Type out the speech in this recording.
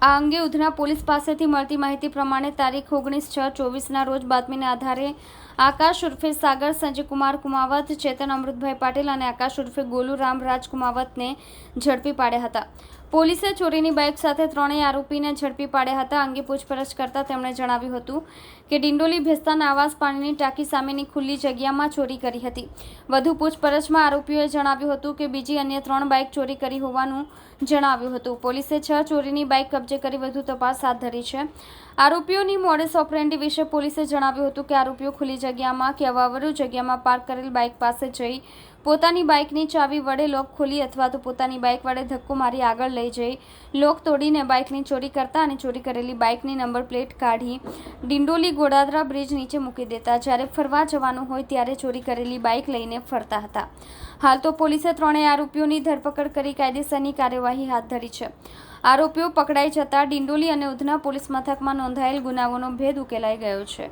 આ અંગે ઉધના પોલીસ પાસેથી મળતી માહિતી પ્રમાણે તારીખ 19/6/24ના રોજ બાતમીના આધારે આકાશ ઉર્ફે સાગર સંજયકુમાર કુમાવત, ચેતન અમૃતભાઈ પાટીલ અને આકાશ ઉર્ફે ગોલુ રામરાજ કુમાવતને ઝડપી પાડ્યા હતા. પોલીસે ચોરીની બાઇક સાથે ત્રણેય આરોપીને ઝડપી પાડ્યા હતા. અંગે પૂછપરછ કરતા તેમણે જણાવ્યું હતું કે ડિંડોલી ભેસ્તાન આવાસ પાણીની ટાંકી સામેની ખુલ્લી જગ્યામાં ચોરી કરી હતી. વધુ પૂછપરછમાં આરોપીઓએ જણાવ્યું હતું કે બીજી અન્ય 3 બાઇક ચોરી કરી હોવાનું જણાવ્યું હતું. પોલીસે 6 ચોરીની બાઇક કબજે કરી વધુ તપાસ હાથ ધરી છે. આરોપીઓની મોડસ ઓપરેન્ડી વિશે પોલીસે જણાવ્યું હતું કે આરોપીઓ ખુલ્લી જગ્યામાં કે અવાવરૂ જગ્યામાં પાર્ક કરેલ બાઇક પાસે જઈ પોતાની બાઇકની ચાવી વડે લોક ખોલી અથવા તો પોતાની બાઇક વડે ધક્કો મારી આગળ લઈ જઈ લોક તોડીને બાઇકની ચોરી કરતા અને ચોરી કરેલી બાઇકની નંબર પ્લેટ કાઢી ડિંડોલી ગોડાદરા બ્રિજ નીચે મૂકી દેતા. જ્યારે ફરવા જવાનું હોય ત્યારે ચોરી કરેલી બાઇક લઈને ફરતા હતા. હાલ તો પોલીસે ત્રણેય આરોપીઓની ધરપકડ કરી કાયદેસરની કાર્યવાહી હાથ ધરી છે. આરોપીઓ પકડાઈ જતા ડિંડોલી અને ઉધના પોલીસ મથકમાં નોંધાયેલ ગુનાઓનો ભેદ ઉકેલાઈ ગયો છે.